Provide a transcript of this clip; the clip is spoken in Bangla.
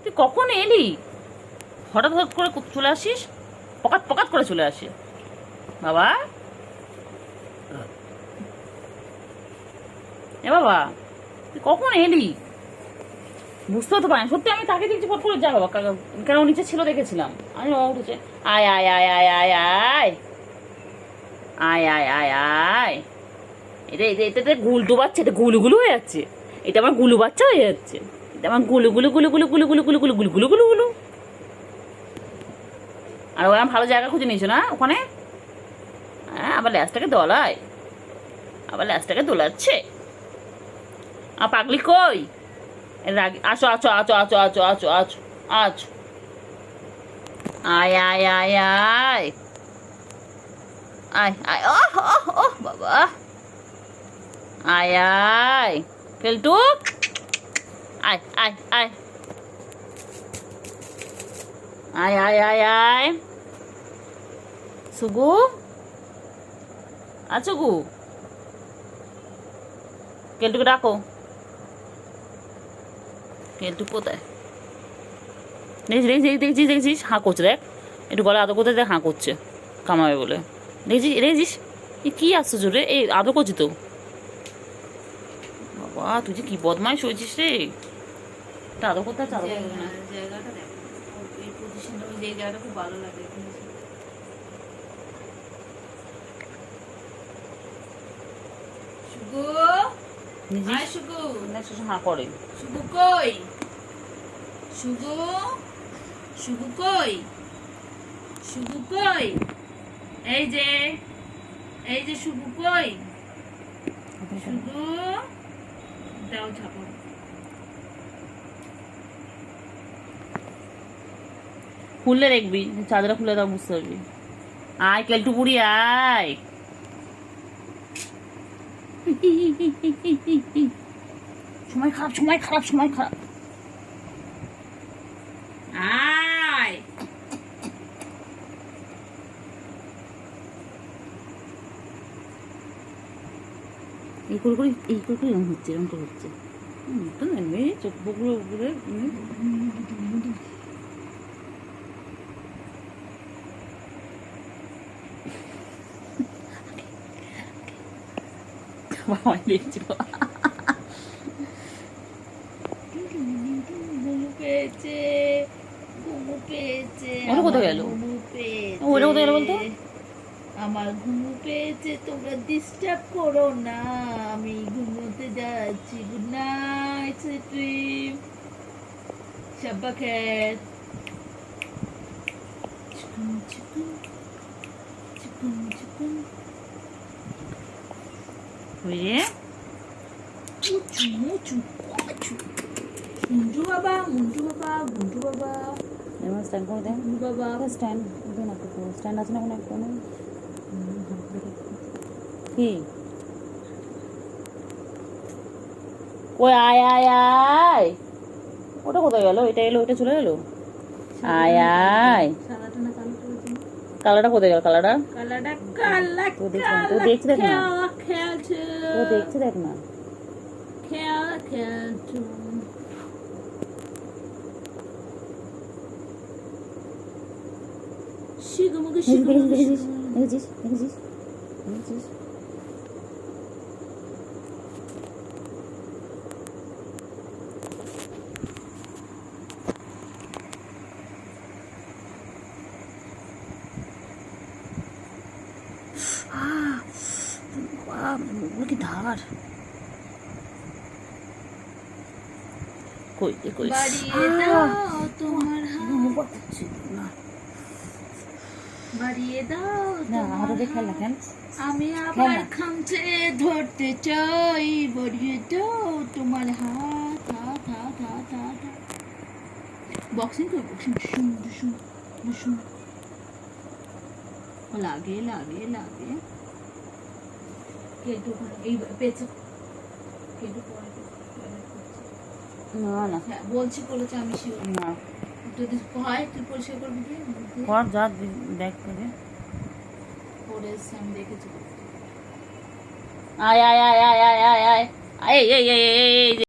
তুই কখন এলি? হঠাৎ হঠাৎ করে চলে আসিস, পকাত পকাত করে চলে আসে। বাবা, এ বাবা, তুই কখন এলি? বুঝতে তো পারি সত্যি। আমি তাকে দেখছি ফট করে, যা বাবা, কেন নিচে ছিল দেখেছিলাম আমি। ও উঠেছে, আয় আয় আয় আয় আয় আয় আয় আয় আয় আয়। এটা গুলটু বাচ্চা, এটা গুলু গুলু হয়ে যাচ্ছে। এটা আমার গুলু বাচ্চা হয়ে যাচ্ছে। এটা আমার গুলু গুলু গুলু গুলু গুলু গুলু গুলু গুলু গুলু গুলু গুলু গুলু। আর ওরা ভালো জায়গা খুঁজে নিয়েছো না ওখানে? হ্যাঁ, আবার ল্যাসটাকে দোলায়, আবার ল্যাসটাকে দোলাচ্ছে। আর পাগলি কই? আসো আসো আসো আসো আসো আসো আসো আসো। আয় আয় আয় আয় আয় আয়। ওহ ওহ ওহ বাবা, আয় আয় কেলটু, আয় আয় আয় আয় আয় আয় আয়। সুগু, আছো গু? কেলটুকে ডাকো। কেলটু কোথায়? দেখছিস দেখছিস দেখছিস দেখছিস হাঁ করছে, দেখ একটু গলা আদর করতে, দেখ হাঁ করছে কামাবে বলে। দেখছিস দেখছিস, এ কী আসছো জোরে, এই আদর করছি তো। বাবা, তুই যে কি বদমাইশ হয়েছিস রে। এটা আদর করতে আছে, আদর করবে না। জায়গাটা দেখো, এই পজিশনটা, যে জায়গাটা খুব ভালো লাগে। শুভু, আয় শুভু, হাঁ করে। শুভু কই? শুভু, শুভু কই? শুভু কই? এই যে, এই যে শুভু কই? শুভু, দাও ঝাপা। খুললে দেখবি, চাদরটা খুলে দাও, বুঝতে পারবি। আয় কেলটু বুড়ি আয়। সময় খারাপ, সময় খারাপ, সময় খারাপ। আয়, এই করে করে এই করে করে এরকম হচ্ছে, এরকম করে হচ্ছে। তো নেমে চোখ বগুলো উপরে বাবা দেখছিল। ঘুমু পেয়েছে, ঘুমু পেয়েছে, ওটা কোথায় গেল? ঘুমু পেয়েছে। ওটা কোথায় গেল বলতো? আমার ঘুমু পেয়েছে, তোমরা ডিস্টার্ব করো না, আমি ঘুমোতে যাচ্ছি। গুড নাইট, সুইট ড্রিম, শাব্বা খেত। চিকুন চিকুন চিকুন চিকুন। বুঝে মুচু মুচু মুচু। মুন্টু বাবা, মুন্টু বাবা, মুন্টু বাবা, এবার স্ট্যান্ড করে দেন। মুন্টু বাবা। স্ট্যান্ড দেন, একটু স্ট্যান্ড আছে না কোনো একটা? কি ওই আয় আয় আয়। ওটা কোথায় গেল? এটা এলো, ওটা চলে গেল। আয় আয়। সাদাটা না কালোটা হয়েছে? কালারটা কোথায় গেল? কালারটা কালারটা কালা, তো দেখছি, তো দেখছি, দেখ না, খেলা খেলছে, তো দেখছি, দেখ না। খেলা খেলছে। শিখুমুখু শিখুমুখু দেখেছিস শিখুমুখু। দেখেছিস দেখেছিস দেখেছিস। মুখগুলো কি ধার। কই এ কই? বাড়িয়ে দাও তোমার হাত, না বাড়িয়ে দাও না, তোমার হাতে দেখে খেল না, কেন? আমি খেল আবার না। খামচে ধরতে চাই। বাড়িয়ে দাও তোমার হাত, হাত হাত হাত হাত। বক্সিং কর, বক্সিং। শুন শুন শুন। লাগে লাগে লাগে। কেটু এই পেছে, কেটু পরে না না হ্যাঁ বলছি, বলেছে আমি শিওর না, যদি হয় তুই পরিষ্কার করবি কি? কর যা, দেখ করে। করে এসছি আমি, দেখেছি। আয় আয় আয় আয় আয় আয় আয়। এই এই এই এই এই